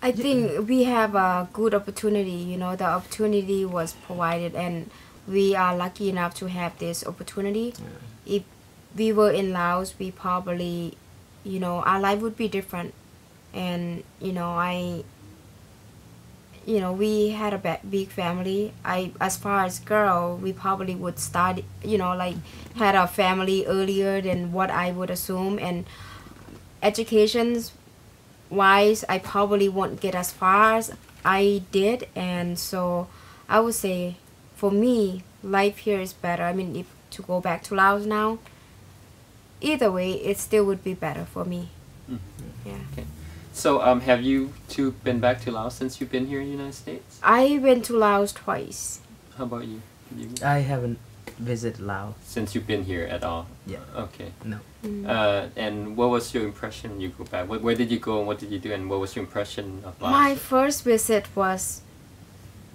I think we have a good opportunity. You know, the opportunity was provided, and we are lucky enough to have this opportunity. If we were in Laos, we probably, you know, our life would be different. And you know, we had a big family. As far as girl, we probably would start, you know, like had a family earlier than what I would assume. And educations wise, I probably won't get as far as I did. And so I would say for me, life here is better. I mean, if to go back to Laos now, either way, it still would be better for me. Mm-hmm. Yeah. Okay. So have you two been back to Laos since you've been here in the United States? I went to Laos twice. How about you? I haven't visited Laos. Since you've been here at all? Yeah. Okay. No. And what was your impression when you go back? Where did you go and what did you do, and what was your impression of Laos? My first visit was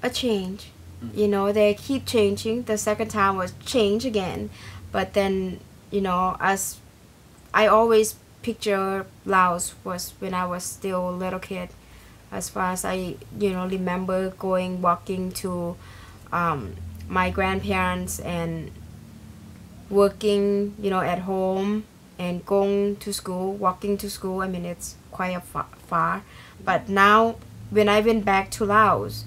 a change. You know, they keep changing. The second time was change again. But then, you know, as I always picture Laos was when I was still a little kid. As far as I, you know, remember walking to my grandparents and working, you know, at home and going to school, walking to school. I mean, it's quite far. But now, when I went back to Laos,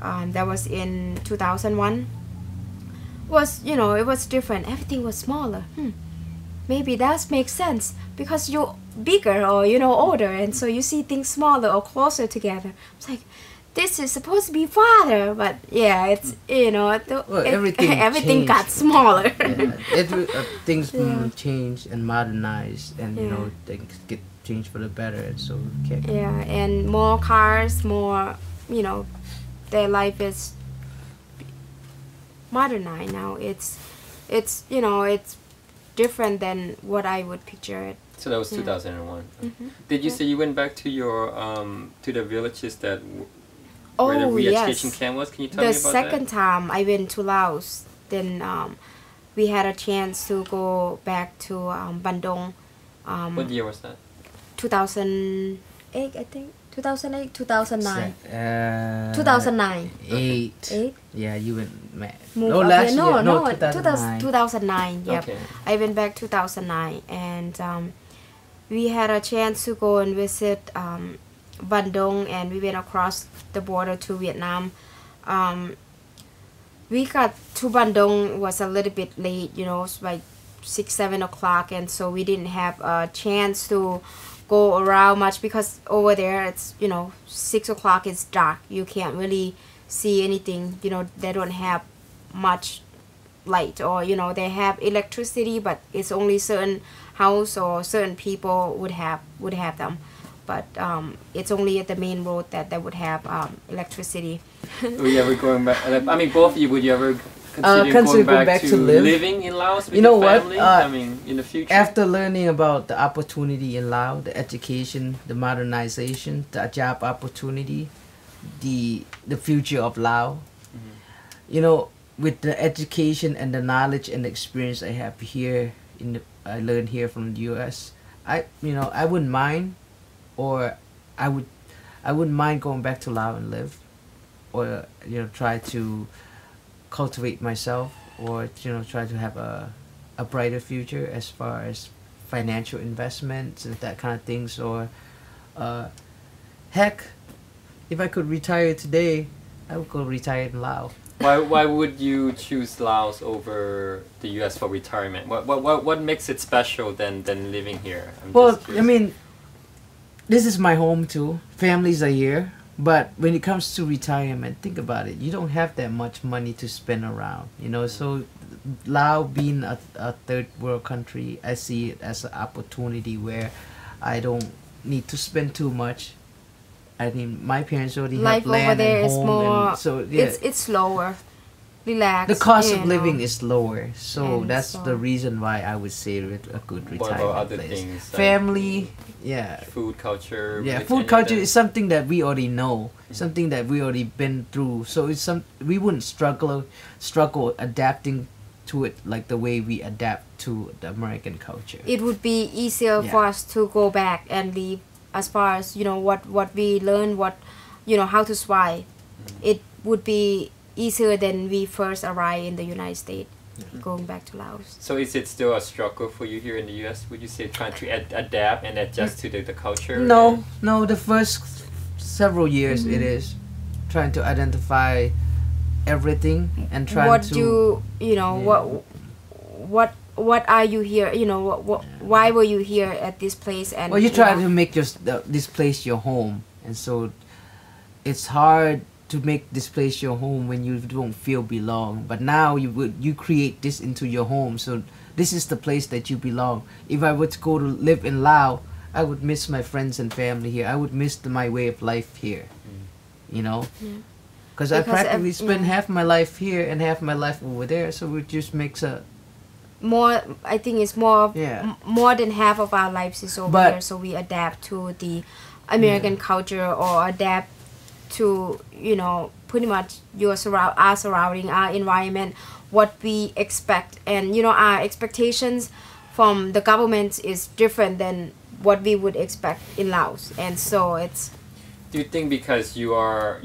that was in 2001, was, you know, it was different. Everything was smaller. Maybe that makes sense because you're bigger or, you know, older, and so you see things smaller or closer together. It's like, this is supposed to be farther, but yeah, it's, you know, everything got smaller. Things change and modernize, and you know, things get changed for the better, and so okay. Yeah, and more cars, more, you know, their life is modernized now. It's you know, it's different than what I would picture it. So that was 2001. Did you say you went back to your to the villages that where the re-education camp was? Can you tell me about that? The second time I went to Laos, then we had a chance to go back to Bandung. What year was that? 2008, I think. 2008, 2009. 2009. 8. Yeah, you went mad. No, last year. No, 2009. 2009, yep. Okay. I went back 2009, and we had a chance to go and visit Bandung, and we went across the border to Vietnam. We got to Bandung was a little bit late, you know, it's like 6-7 o'clock, and so we didn't have a chance to go around much because over there it's, you know, 6 o'clock it's dark. You can't really see anything. You know, they don't have much light, or, you know, they have electricity, but it's only certain house or certain people would have them. But it's only at the main road that they would have electricity. Were you ever going back? I mean, both of you, would you ever consider going back to live? Living in Laos with you know your family? What? I mean, in the future? After learning about the opportunity in Laos, the education, the modernization, the job opportunity, the future of Laos, you know, with the education and the knowledge and the experience I have here, I learned here from the U.S., I wouldn't mind, or I wouldn't mind going back to Laos and live, or, you know, try to cultivate myself, or, you know, try to have a brighter future as far as financial investments and that kind of things. Or heck, if I could retire today, I would go retire in Laos. Why would you choose Laos over the U.S. for retirement? What makes it special than living here? Well, I mean, this is my home too. Families are here. But when it comes to retirement, think about it. You don't have that much money to spend around, you know. So Laos being a third world country, I see it as an opportunity where I don't need to spend too much. I mean, my parents already have land and home, more, and so yeah, it's slower, relaxed. The cost of living is lower, so and that's the reason why I would say it a good retirement what about other place. Things, family, yeah, food culture. Yeah, food culture is something that we already know, something that we already been through. So it's we wouldn't struggle adapting to it like the way we adapt to the American culture. It would be easier for us to go back and live as far as what we learn, how to survive. It would be easier than we first arrived in the United States, going back to Laos. So is it still a struggle for you here in the U.S.? Would you say trying to adapt and adjust to the culture? No, the first several years it is trying to identify everything and trying to what are you here, why were you here at this place? And well, you try to make this place your home, and so it's hard to make this place your home when you don't feel belong. But now you create this into your home, so this is the place that you belong. If I were to go to live in Laos, I would miss my friends and family here. I would miss my way of life here, because I practically spend half my life here and half my life over there, so it just makes a more. I think it's more more than half of our lives is over here, so we adapt to the American culture, or adapt to pretty much our surrounding, our environment, what we expect, and our expectations from the government is different than what we would expect in Laos. And so it's, do you think because you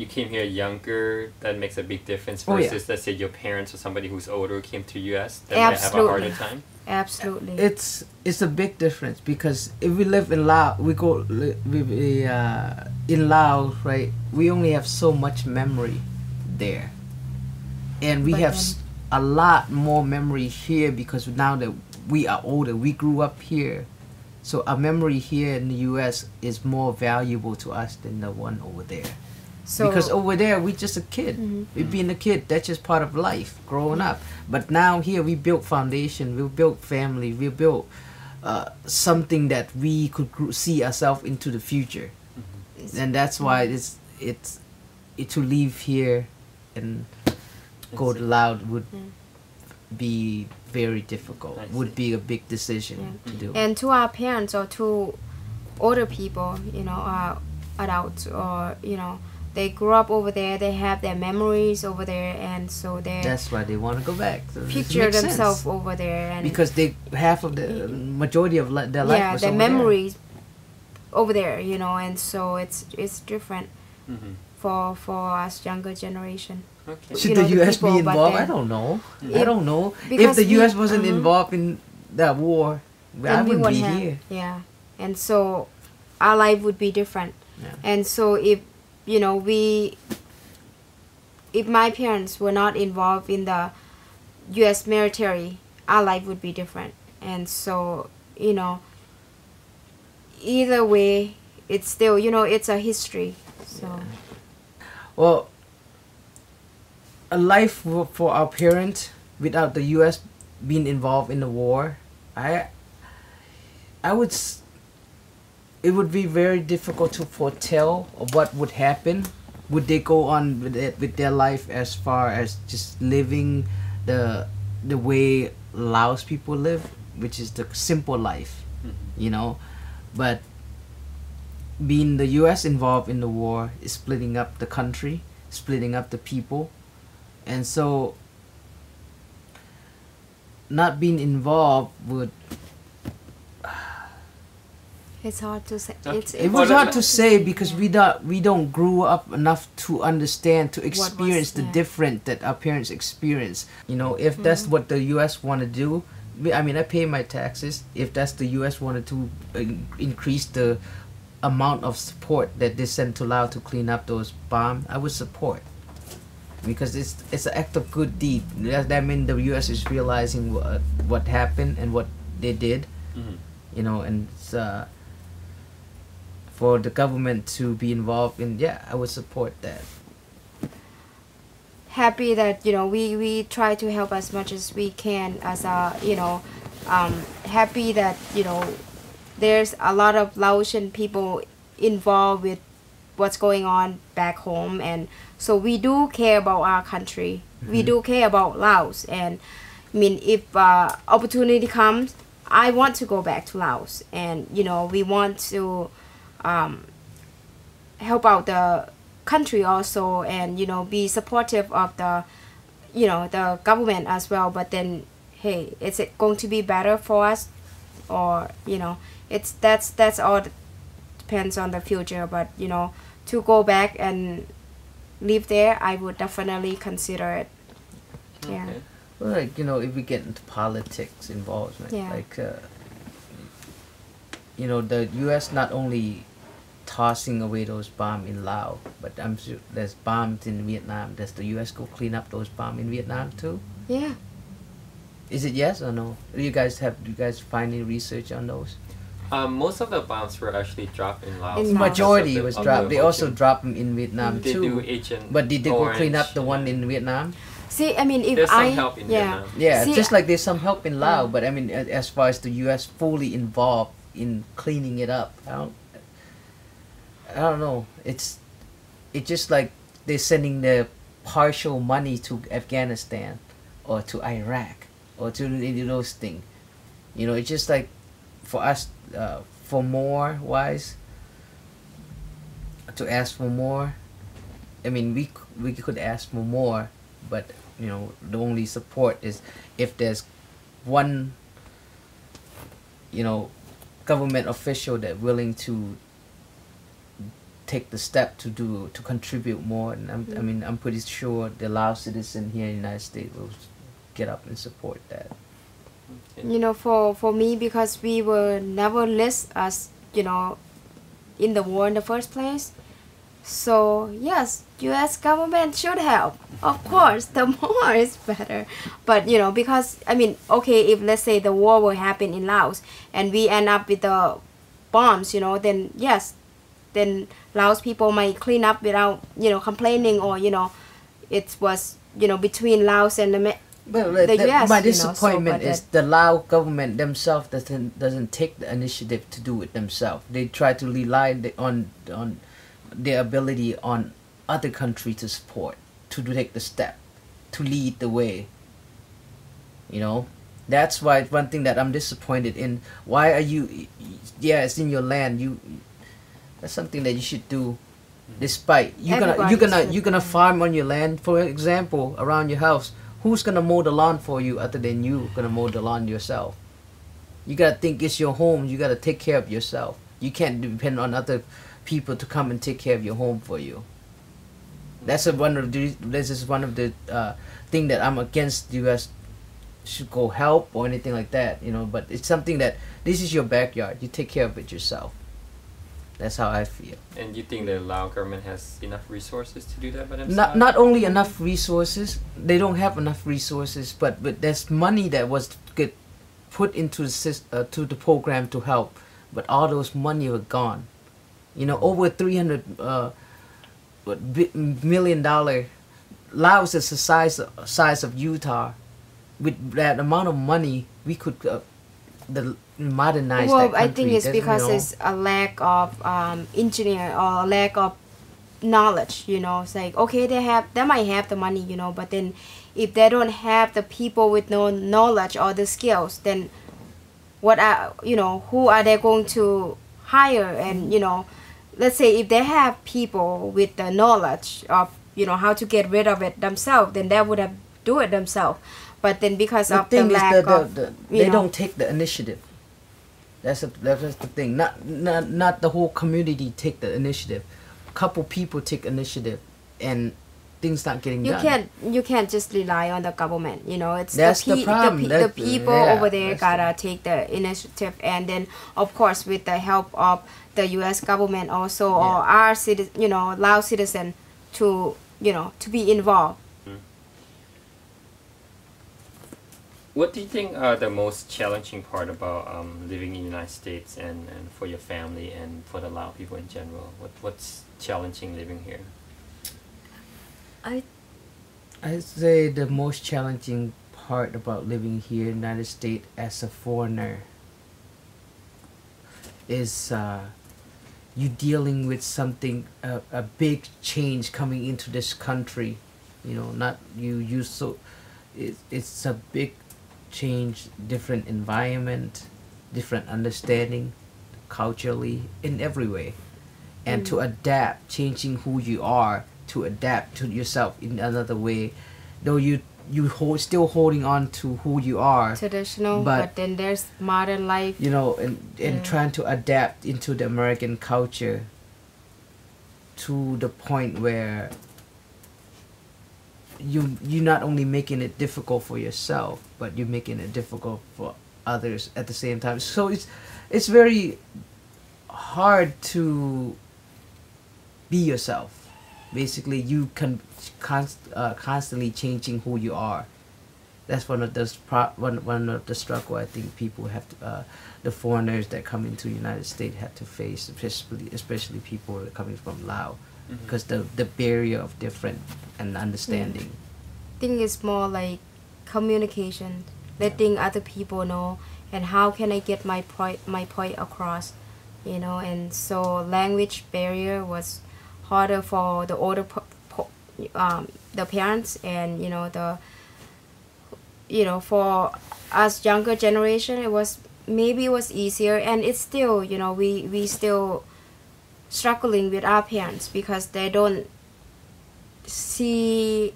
came here younger, that makes a big difference versus let's say your parents or somebody who's older came to US that might have a harder time? Absolutely. It's a big difference, because if we live in Laos, in Laos, right, we only have so much memory there, and we have a lot more memory here, because now that we are older, we grew up here, so our memory here in the US is more valuable to us than the one over there. So, because over there we just a kid, we being a kid, that's just part of life growing up. But now here we built foundation, we built family, we built something that we could see ourselves into the future. And that's why it's to leave here and go to Laos would be very difficult, would be a big decision to do. And to our parents or to older people, adults, or they grew up over there, they have their memories over there, and so that's why they want to go back. So picture themselves over there, and because half of the majority of their life was their over memories over there, and so it's different for us younger generation. Okay. Should the U.S. be involved? I don't know. I don't know. If the U.S. wasn't involved in that war, I wouldn't be here. Yeah, and so our life would be different. Yeah. And so if my parents were not involved in the U.S. military, our life would be different. And so either way, it's still it's a history. So well, a life for our parents without the U.S. being involved in the war, I would. It would be very difficult to foretell of what would happen. Would they go on with their life as far as just living the way Laos people live, which is the simple life, But being the U.S. involved in the war is splitting up the country, splitting up the people, and so not being involved would. It's hard to say. It was hard to say because we don't grow up enough to understand, to experience the different that our parents experience. If that's what the U.S. want to do, I mean, I pay my taxes. If that's the U.S. wanted to increase the amount of support that they send to Laos to clean up those bombs, I would support, because it's an act of good deed. That means the U.S. is realizing what happened and what they did, and it's, for the government to be involved in, I would support that. Happy that we try to help as much as we can as happy that there's a lot of Laotian people involved with what's going on back home, and so we do care about our country. We do care about Laos, and I mean, if opportunity comes, I want to go back to Laos, and we want to help out the country also, and be supportive of the the government as well. But then, hey, is it going to be better for us, or that's all depends on the future. But you know, to go back and live there, I would definitely consider it. Yeah. Okay. Well, like, you know, if we get into politics involved, right? Yeah. Like, you know, the U.S. not only tossing away those bombs in Laos, but I'm sure there's bombs in Vietnam. Does the U.S. go clean up those bombs in Vietnam too? Yeah. Is it yes or no? Do you guys find any research on those? Most of the bombs were actually dropped in Laos. In Laos. Majority Of was the dropped. They also ocean. drop them in Vietnam They too. do Agent But did they go clean Orange, up the one in Vietnam? See, I mean, if There's I some help in yeah. Vietnam. Yeah, See, just like there's some help in Laos, but I mean, as far as the U.S. fully involved in cleaning it up, I don't know. It's just like they're sending the partial money to Afghanistan or to Iraq or to those things. You know, it's just like for us, for more wise, to ask for more. I mean, we could ask for more, but you know, the only support is if there's one, you know, government official that willing to take the step to contribute more. And I mean, I'm pretty sure the Lao citizen here in the United States will get up and support that. You know, for me, because we were never list as, you know, in the war in the first place. So yes, U.S. government should help. Of course, the more is better. But you know, because I mean, okay, if let's say the war will happen in Laos and we end up with the bombs, you know, then yes, then Laos people might clean up without, you know, complaining, or you know, it was, you know, between Laos and the US. My you know, disappointment so, is the Lao government themselves doesn't take the initiative to do it themselves. They try to rely on their ability on other countries to support, to take the step, to lead the way. You know, that's why one thing that I'm disappointed in. Why are you? Yeah, it's in your land. That's something that you should do. Despite you're gonna farm on your land, for example, around your house. Who's gonna mow the lawn for you other than you gonna mow the lawn yourself? You gotta think it's your home. You gotta take care of yourself. You can't depend on other people to come and take care of your home for you. This is one of the thing that I'm against. The U.S. should go help or anything like that, you know. But it's something that this is your backyard. You take care of it yourself. That's how I feel. And you think the Lao government has enough resources to do that by themselves? Not only enough resources, they don't have enough resources, but there's money that was get put into the to the program to help, but all those money were gone. You know, over $300 million. Laos is the size of Utah. With that amount of money, we could modernize that country. I think it's because it's a lack of engineer or a lack of knowledge. You know, it's like, okay, they might have the money, you know, but then if they don't have the people with no knowledge or the skills, then who are they going to hire? And you know, let's say if they have people with the knowledge of, you know, how to get rid of it themselves, then they would have do it themselves. But then because of the lack of, they don't take the initiative. That's the thing. Not the whole community take the initiative. A couple people take initiative, and things not getting done. You can't just rely on the government. You know, it's the problem. The people over there gotta take the initiative, and then of course with the help of the U.S. government also, or our Lao citizen to be involved. What do you think are the most challenging part about living in the United States and for your family and for the Lao people in general? What's challenging living here? I'd say the most challenging part about living here in the United States as a foreigner is you dealing with something, a big change coming into this country. You know, not you used to, it's a big change, different environment, different understanding culturally in every way, and to adapt, changing who you are to adapt to yourself in another way. Though you you still holding on to who you are, traditional, but but then there's modern life. you know, and trying to adapt into the American culture to the point where you're not only making it difficult for yourself, but you're making it difficult for others at the same time. So it's very hard to be yourself. Basically, you can constantly changing who you are. That's one of the struggle I think people have to, the foreigners that come into the United States have to face, especially people that are coming from Laos, because the barrier of different and understanding. I think it's more like communication, letting other people know, and how can I get my point across, you know. And so language barrier was harder for the older the parents, and you know for us younger generation it was easier, and it's still, you know, we still struggling with our parents because they don't see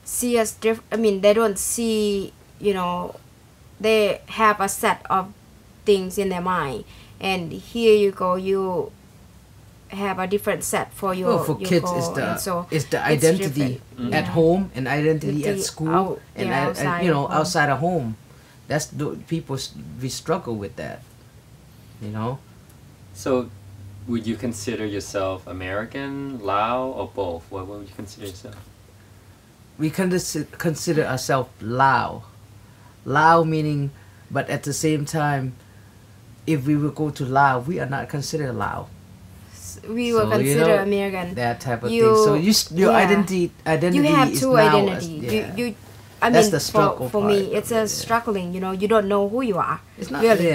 us they don't see, you know, they have a set of things in their mind, and here you go, you have a different set for your for your kids goal. it's the identity at home and identity at school and outside of home. That's the people we struggle with that, you know. So would you consider yourself American, Lao, or both? What would you consider yourself? We consider ourselves Lao meaning, but at the same time, if we will go to Laos, we are not considered Lao. We will consider American. That type of thing. So your identity you have is two now identity. I That's mean, the struggle for me, it's a struggling. You know, you don't know who you are. It's not really.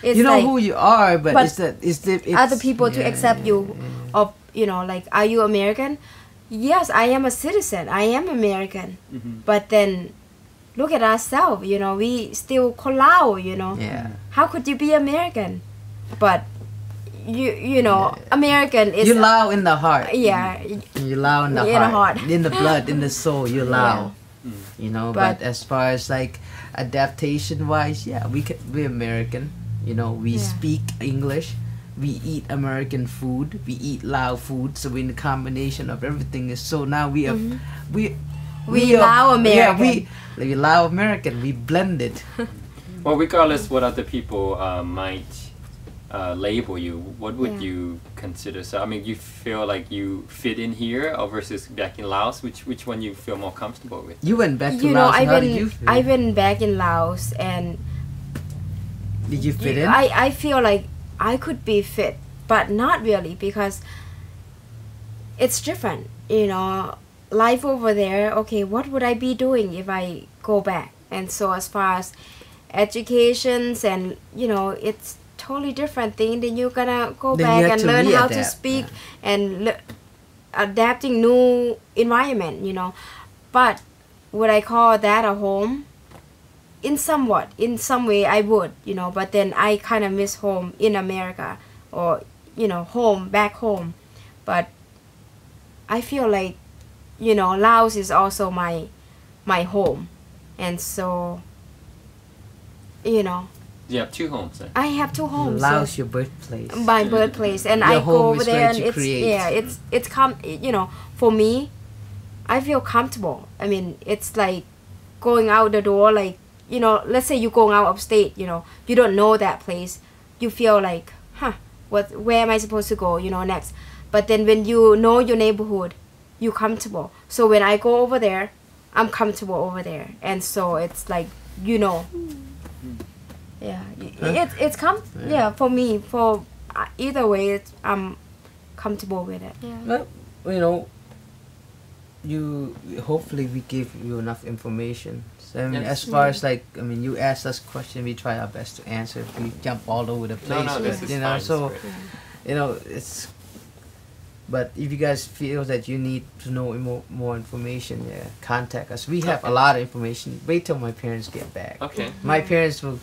It's you know like, who you are, but it's other people to accept you. Of, you know, like, are you American? Yes, I am a citizen. I am American. But then, look at ourselves. You know, we still call Lao. You know, how could you be American? But you know, American is you Lao in the heart. Yeah, you Lao in the heart, in the blood, in the soul. You Lao. You know, but as far as like adaptation wise, we're American. You know, we speak English, we eat American food, we eat Lao food. So in the combination of everything is so now we are we Lao American. Yeah, we Lao American. We blended. Well, regardless what other people might label you, what would you consider? So I mean, you feel like you fit in here or versus back in Laos? Which one you feel more comfortable with? You went back to you Laos. know, I went back in Laos, and did you fit in? I feel like I could be fit, but not really, because it's different. You know, life over there. Okay, what would I be doing if I go back? And so as far as educations, and you know, it's totally different thing. Then you're gonna go back and learn how to speak and adapting new environment, you know. But would I call that a home? In some way I would, you know. But then I kind of miss home in America, or you know, home back home. But I feel like, you know, Laos is also my home, and so, you know. You have two homes then? I have two homes. Laos, your birthplace. My birthplace, and your I go over there, and it's you know, for me, I feel comfortable. I mean, it's like going out the door, like, you know, let's say you're going out of state, you know, you don't know that place, you feel like, where am I supposed to go, you know, next? But then when you know your neighborhood, you're comfortable. So when I go over there, I'm comfortable over there, and so it's like, you know. Yeah, it's for me, for either way, I'm comfortable with it. Well, you know, hopefully we give you enough information. So I mean, as far as like, I mean, you asked us questions, we try our best to answer. We jump all over the place, you know. So, you know, it's. But if you guys feel that you need to know more information, contact us. We have a lot of information. Wait till my parents get back. Okay. My parents will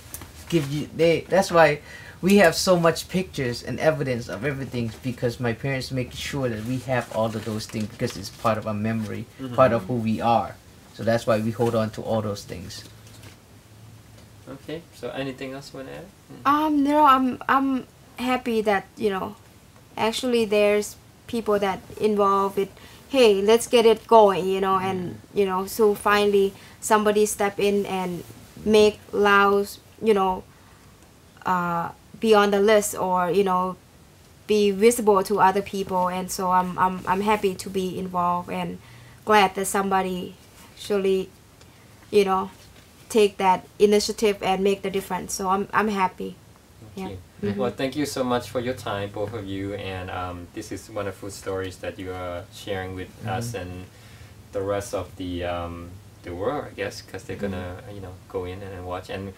give you that's why we have so much pictures and evidence of everything, because my parents make sure that we have all of those things, because it's part of our memory, part of who we are. So that's why we hold on to all those things. Okay, so anything else you want to add? No, I'm happy that, you know, actually there's people that involved with, hey, let's get it going, you know, and, you know, so finally somebody step in and make Laos, you know, be on the list, or, you know, be visible to other people. And so I'm happy to be involved, and glad that somebody actually, you know, take that initiative and make the difference. So I'm happy. Thank Yeah. you. Well, thank you so much for your time, both of you, and this is wonderful stories that you are sharing with us and the rest of the world, I guess, because they're gonna, you know, go in and watch. And